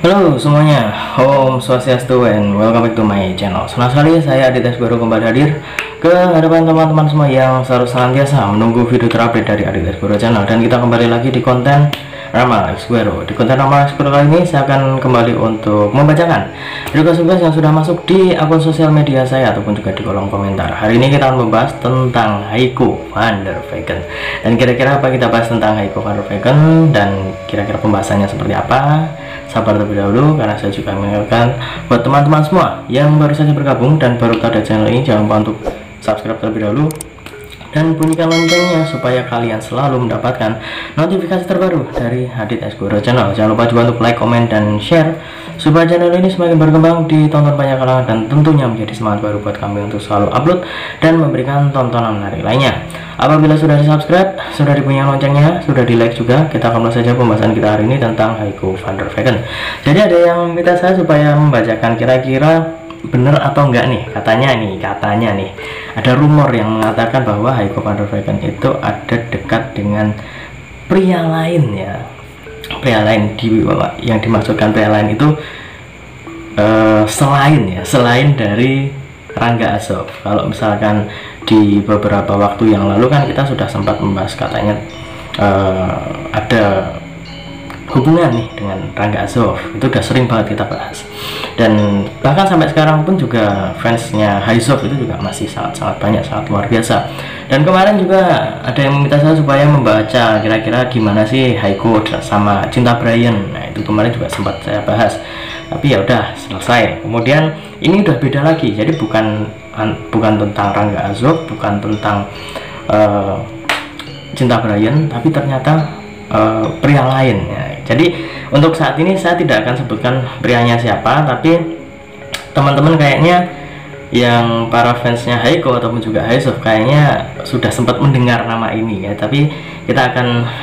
Halo semuanya, Om Swastiastu and welcome back to my channel. Senang sekali saya Aditya Sgwero kembali hadir ke hadapan teman-teman semua yang selalu senantiasa menunggu video terupdate dari Aditya Sgwero channel. Dan kita kembali lagi di konten Ramal Sgwero. Di konten Ramal Sgwero kali ini saya akan kembali untuk membacakan tugas-tugas yang sudah masuk di akun sosial media saya ataupun juga di kolom komentar. Hari ini kita akan membahas tentang Heiko van der Vegen. Dan kira-kira apa kita bahas tentang Heiko van der Vegen dan kira-kira pembahasannya seperti apa? Sabar terlebih dahulu karena saya juga mengingatkan buat teman-teman semua yang baru saja bergabung dan baru tahu ada channel ini, jangan lupa untuk subscribe terlebih dahulu dan bunyikan loncengnya supaya kalian selalu mendapatkan notifikasi terbaru dari Aditya Sgwero channel. Jangan lupa juga untuk like, komen, dan share supaya channel ini semakin berkembang, ditonton banyak kalangan, dan tentunya menjadi semangat baru buat kami untuk selalu upload dan memberikan tontonan menarik lainnya. Apabila sudah di subscribe, sudah dibunyikan loncengnya, sudah di like juga, kita akan mulai saja pembahasan kita hari ini tentang Heiko van der Vegen. Jadi ada yang minta saya supaya membacakan kira-kira benar atau enggak nih, katanya nih ada rumor yang mengatakan bahwa Heiko van der Vegen itu ada dekat dengan pria lain ya, pria lain yang dimaksudkan pria lain itu selain dari Rangga Azov. Kalau misalkan di beberapa waktu yang lalu kan kita sudah sempat membahas katanya ada hubungan nih dengan Rangga Azov, itu udah sering banget kita bahas, dan bahkan sampai sekarang pun juga fansnya Haizov itu juga masih sangat banyak, sangat luar biasa. Dan kemarin juga ada yang meminta saya supaya membaca kira-kira gimana sih Heiko sama Cinta Brian. Nah itu kemarin juga sempat saya bahas, tapi ya udah selesai. Kemudian ini udah beda lagi, jadi bukan tentang Rangga Azov, bukan tentang Cinta Brian, tapi ternyata pria lain ya. Jadi untuk saat ini saya tidak akan sebutkan prianya siapa, tapi teman-teman kayaknya yang para fansnya Heiko ataupun juga Haizov kayaknya sudah sempat mendengar nama ini ya. Tapi kita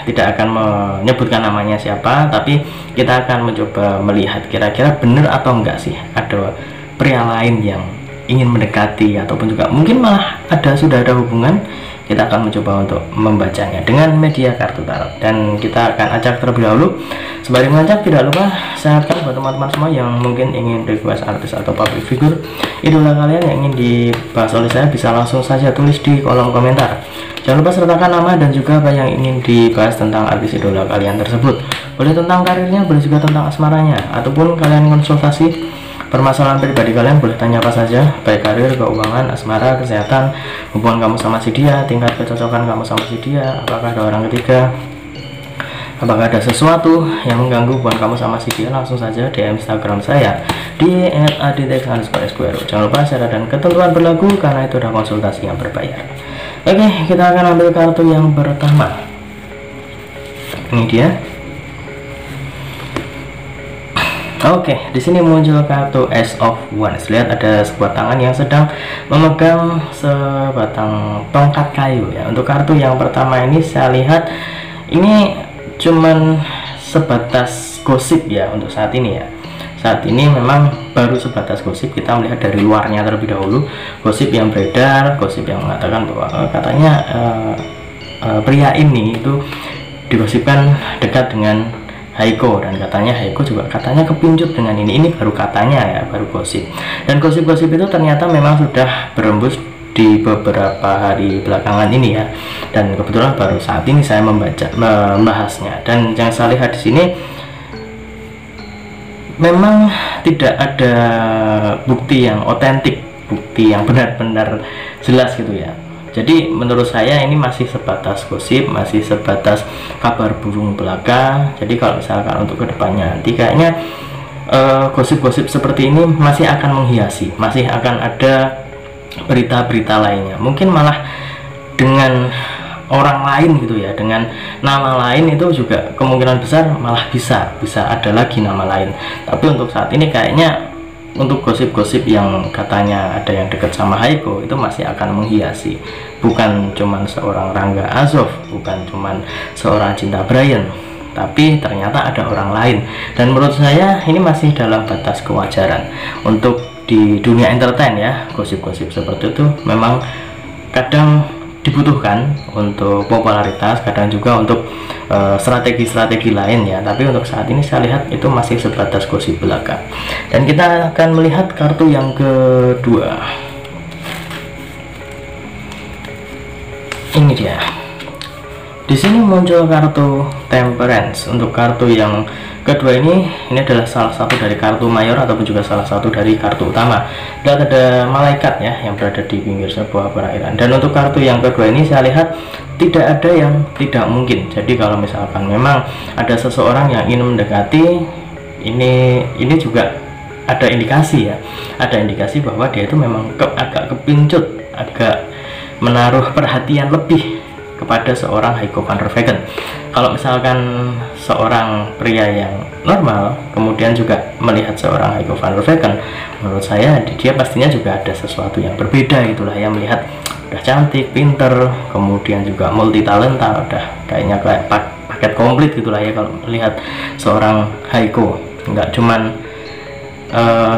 tidak akan menyebutkan namanya siapa, tapi kita akan mencoba melihat kira-kira benar atau enggak sih ada pria lain yang ingin mendekati ataupun juga mungkin malah sudah ada hubungan. Kita akan mencoba untuk membacanya dengan media kartu tarot, dan kita akan acak terlebih dahulu. Sembari mengacak, tidak lupa saya harapkan buat teman-teman semua yang mungkin ingin request artis atau public figure idola kalian yang ingin dibahas oleh saya, bisa langsung saja tulis di kolom komentar. Jangan lupa sertakan nama dan juga apa yang ingin dibahas tentang artis idola kalian tersebut. Boleh tentang karirnya, boleh juga tentang asmaranya, ataupun kalian konsultasi permasalahan pribadi kalian, boleh tanya apa saja, baik karir, keuangan, asmara, kesehatan, hubungan kamu sama si dia, tingkat kecocokan kamu sama si dia, apakah ada orang ketiga, apakah ada sesuatu yang mengganggu hubungan kamu sama si dia, langsung saja DM Instagram saya di @aditya_sgwero. Jangan lupa syarat dan ketentuan berlaku karena itu adalah konsultasi yang berbayar. Oke, kita akan ambil kartu yang pertama. Ini dia. Oke, di sini muncul kartu Ace of Wands. Lihat ada sebuah tangan yang sedang memegang sebatang tongkat kayu ya. Untuk kartu yang pertama ini saya lihat ini cuman sebatas gosip ya untuk saat ini ya. Saat ini memang baru sebatas gosip, kita melihat dari luarnya terlebih dahulu. Gosip yang beredar, gosip yang mengatakan bahwa katanya pria ini itu digosipkan dekat dengan Heiko, dan katanya Heiko juga katanya kepincut dengan ini baru katanya ya, baru gosip. Dan gosip-gosip itu ternyata memang sudah berembus di beberapa hari belakangan ini ya, dan kebetulan baru saat ini saya membahasnya. Dan yang saya lihat di sini memang tidak ada bukti yang otentik, bukti yang benar-benar jelas gitu ya. Jadi menurut saya ini masih sebatas gosip, masih sebatas kabar burung belaka. Jadi kalau misalkan untuk kedepannya nanti kayaknya gosip-gosip seperti ini masih akan menghiasi, masih akan ada berita-berita lainnya. Mungkin malah dengan orang lain gitu ya, dengan nama lain itu juga kemungkinan besar malah bisa ada lagi nama lain. Tapi untuk saat ini kayaknya untuk gosip-gosip yang katanya ada yang dekat sama Heiko itu masih akan menghiasi, bukan cuman seorang Rangga Azov, bukan cuman seorang Cinta Brian, tapi ternyata ada orang lain. Dan menurut saya ini masih dalam batas kewajaran untuk di dunia entertain ya. Gosip-gosip seperti itu memang kadang dibutuhkan untuk popularitas, kadang juga untuk strategi-strategi lain ya. Tapi untuk saat ini saya lihat itu masih sebatas gosip belaka. Dan kita akan melihat kartu yang kedua. Ini dia. Di sini muncul kartu Temperance. Untuk kartu yang kedua ini adalah salah satu dari kartu mayor ataupun juga salah satu dari kartu utama. Lihat ada malaikat ya yang berada di pinggir sebuah perairan. Dan untuk kartu yang kedua ini saya lihat tidak ada yang tidak mungkin. Jadi kalau misalkan memang ada seseorang yang ingin mendekati, ini juga ada indikasi ya. Ada indikasi bahwa dia itu memang agak kepincut, agak menaruh perhatian lebih kepada seorang Heiko van der Wegen. Kalau misalkan seorang pria yang normal kemudian juga melihat seorang Heiko van der Wegen, menurut saya dia pastinya juga ada sesuatu yang berbeda gitulah ya, melihat udah cantik, pinter, kemudian juga multi talenta, udah kayaknya kayak paket komplit gitulah ya kalau melihat seorang Heiko. Nggak cuman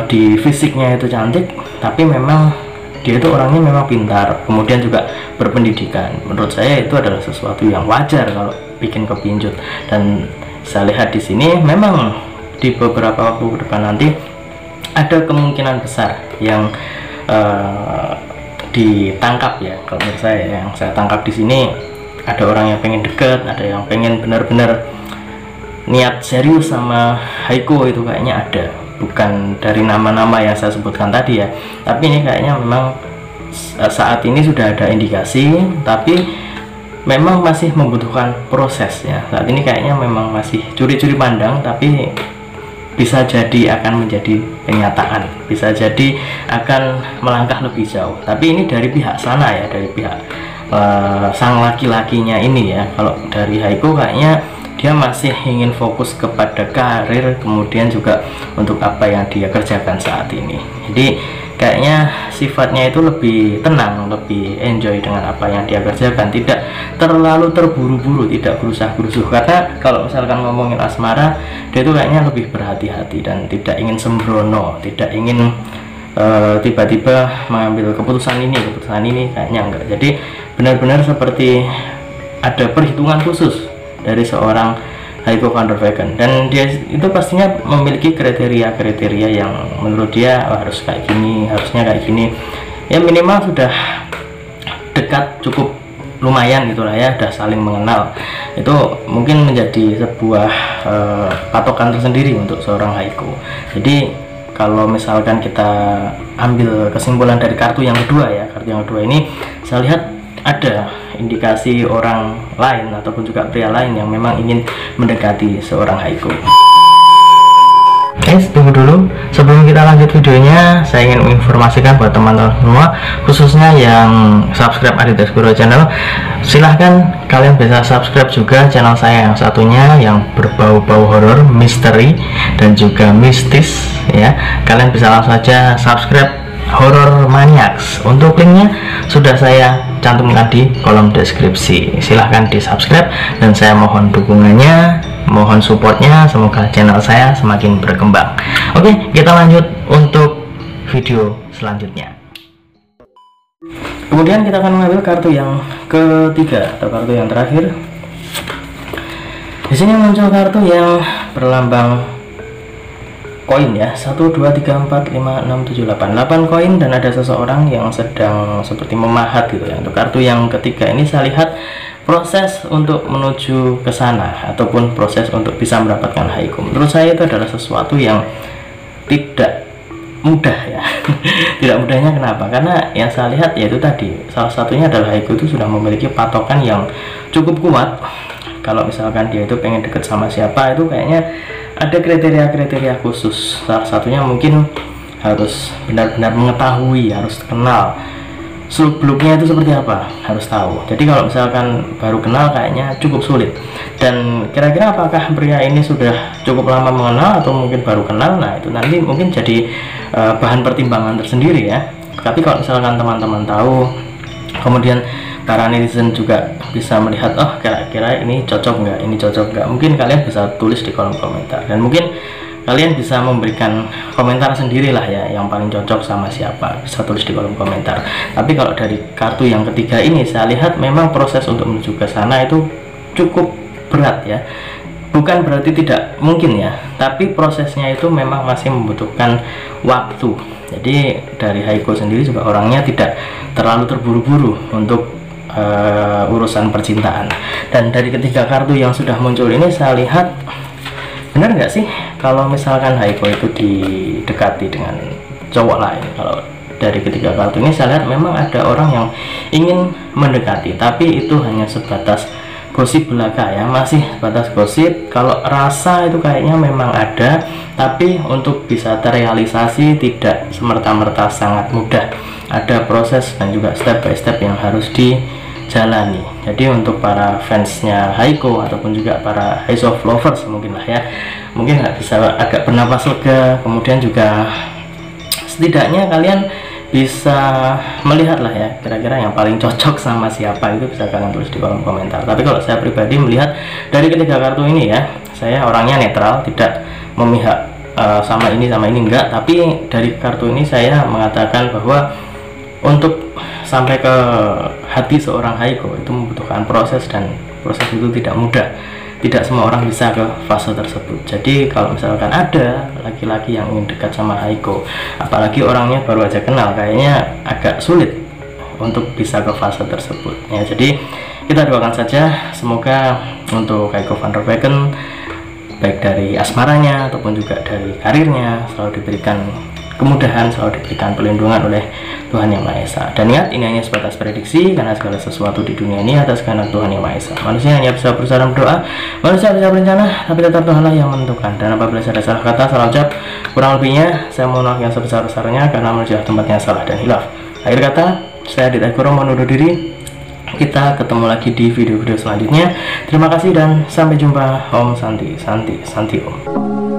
di fisiknya itu cantik, tapi memang dia itu orangnya memang pintar, kemudian juga berpendidikan. Menurut saya itu adalah sesuatu yang wajar kalau bikin kepincut. Dan saya lihat di sini memang di beberapa waktu ke depan nanti ada kemungkinan besar yang ditangkap ya. Kalau menurut saya yang saya tangkap di sini ada orang yang pengen deket, ada yang pengen benar-benar niat serius sama Heiko, itu kayaknya ada. Bukan dari nama-nama yang saya sebutkan tadi ya, tapi ini kayaknya memang saat ini sudah ada indikasi, tapi memang masih membutuhkan proses ya. Saat ini kayaknya memang masih curi-curi pandang, tapi bisa jadi akan menjadi kenyataan, bisa jadi akan melangkah lebih jauh. Tapi ini dari pihak sana ya, dari pihak sang laki-lakinya ini ya. Kalau dari Heiko kayaknya dia masih ingin fokus kepada karir, kemudian juga untuk apa yang dia kerjakan saat ini. Jadi kayaknya sifatnya itu lebih tenang, lebih enjoy dengan apa yang dia kerjakan, tidak terlalu terburu-buru, tidak berusaha-berusuh. Karena kalau misalkan ngomongin asmara, dia itu kayaknya lebih berhati-hati dan tidak ingin sembrono, tidak ingin tiba-tiba mengambil keputusan ini kayaknya enggak. Jadi benar-benar seperti ada perhitungan khusus dari seorang Heiko van der Wegen, dan dia itu pastinya memiliki kriteria-kriteria yang menurut dia harus kayak gini, harusnya kayak gini ya, minimal sudah dekat, cukup lumayan gitulah ya, udah saling mengenal. Itu mungkin menjadi sebuah patokan tersendiri untuk seorang Heiko. Jadi kalau misalkan kita ambil kesimpulan dari kartu yang kedua ya, kartu yang kedua ini saya lihat ada indikasi orang lain ataupun juga pria lain yang memang ingin mendekati seorang Heiko. Guys, tunggu dulu. Sebelum kita lanjut videonya, saya ingin menginformasikan buat teman-teman semua, khususnya yang subscribe Aditya Guru Channel, silahkan kalian bisa subscribe juga channel saya yang satunya yang berbau-bau horor, misteri, dan juga mistis ya. Kalian bisa langsung saja subscribe Horror Maniacs. Untuk linknya sudah saya cantumkan di kolom deskripsi. Silahkan di subscribe dan saya mohon dukungannya, mohon supportnya, semoga channel saya semakin berkembang. Oke, kita lanjut untuk video selanjutnya. Kemudian kita akan mengambil kartu yang ketiga atau kartu yang terakhir. Di sini muncul kartu yang berlambang koin ya, 1 2 3 4 5 6 7 8 koin, dan ada seseorang yang sedang seperti memahat gitu ya. Untuk kartu yang ketiga ini saya lihat proses untuk menuju ke sana ataupun proses untuk bisa mendapatkan Heiko. Menurut saya itu adalah sesuatu yang tidak mudah ya. Tidak mudahnya kenapa? Karena yang saya lihat yaitu tadi, salah satunya adalah Heiko itu sudah memiliki patokan yang cukup kuat. Kalau misalkan dia itu pengen deket sama siapa, itu kayaknya ada kriteria-kriteria khusus. Salah satunya mungkin harus benar-benar mengetahui, harus kenal seluk-beluknya itu seperti apa, harus tahu. Jadi kalau misalkan baru kenal kayaknya cukup sulit. Dan kira-kira apakah pria ini sudah cukup lama mengenal atau mungkin baru kenal, nah itu nanti mungkin jadi bahan pertimbangan tersendiri ya. Tapi kalau misalkan teman-teman tahu, kemudian para netizen juga bisa melihat, oh kira-kira ini cocok nggak, ini cocok nggak, mungkin kalian bisa tulis di kolom komentar. Dan mungkin kalian bisa memberikan komentar sendirilah ya, yang paling cocok sama siapa, bisa tulis di kolom komentar. Tapi kalau dari kartu yang ketiga ini saya lihat memang proses untuk menuju ke sana itu cukup berat ya. Bukan berarti tidak mungkin ya, tapi prosesnya itu memang masih membutuhkan waktu. Jadi dari Haiko sendiri juga orangnya tidak terlalu terburu-buru untuk urusan percintaan. Dan dari ketiga kartu yang sudah muncul ini saya lihat, benar nggak sih kalau misalkan Haiko itu didekati dengan cowok lain? Kalau dari ketiga kartu ini saya lihat memang ada orang yang ingin mendekati, tapi itu hanya sebatas gosip belaka ya, masih sebatas gosip. Kalau rasa itu kayaknya memang ada, tapi untuk bisa terrealisasi tidak semerta-merta sangat mudah. Ada proses dan juga step by step yang harus dijalani. Jadi untuk para fansnya Haiko ataupun juga para Ace of Lovers mungkin lah ya, mungkin bisa agak bernapas lega. Kemudian juga setidaknya kalian bisa melihat lah ya, kira-kira yang paling cocok sama siapa itu bisa kalian tulis di kolom komentar. Tapi kalau saya pribadi melihat dari ketiga kartu ini ya, saya orangnya netral, tidak memihak sama ini enggak. Tapi dari kartu ini saya mengatakan bahwa untuk sampai ke hati seorang Haiko itu membutuhkan proses, dan proses itu tidak mudah. Tidak semua orang bisa ke fase tersebut. Jadi kalau misalkan ada laki-laki yang ingin dekat sama Haiko, apalagi orangnya baru aja kenal, kayaknya agak sulit untuk bisa ke fase tersebut ya. Jadi kita doakan saja semoga untuk Haiko van der Weyken, baik dari asmaranya ataupun juga dari karirnya, selalu diberikan kemudahan, selalu diberikan perlindungan oleh Tuhan Yang Maha Esa. Dan ingat, ini hanya sebatas prediksi, karena segala sesuatu di dunia ini atas kehendak Tuhan Yang Maha Esa. Manusia hanya bisa berusaha dan berdoa, manusia bisa berencana, tapi tetap Tuhanlah yang menentukan. Dan apabila saya ada salah kata, salah ucap, kurang lebihnya saya mohon maaf yang sebesar-besarnya, karena manusia tempatnya salah dan hilaf. Akhir kata, saya Adit Aegoro mohon undur diri. Kita ketemu lagi di video-video selanjutnya. Terima kasih dan sampai jumpa. Om Santi, Santi, Santi Om.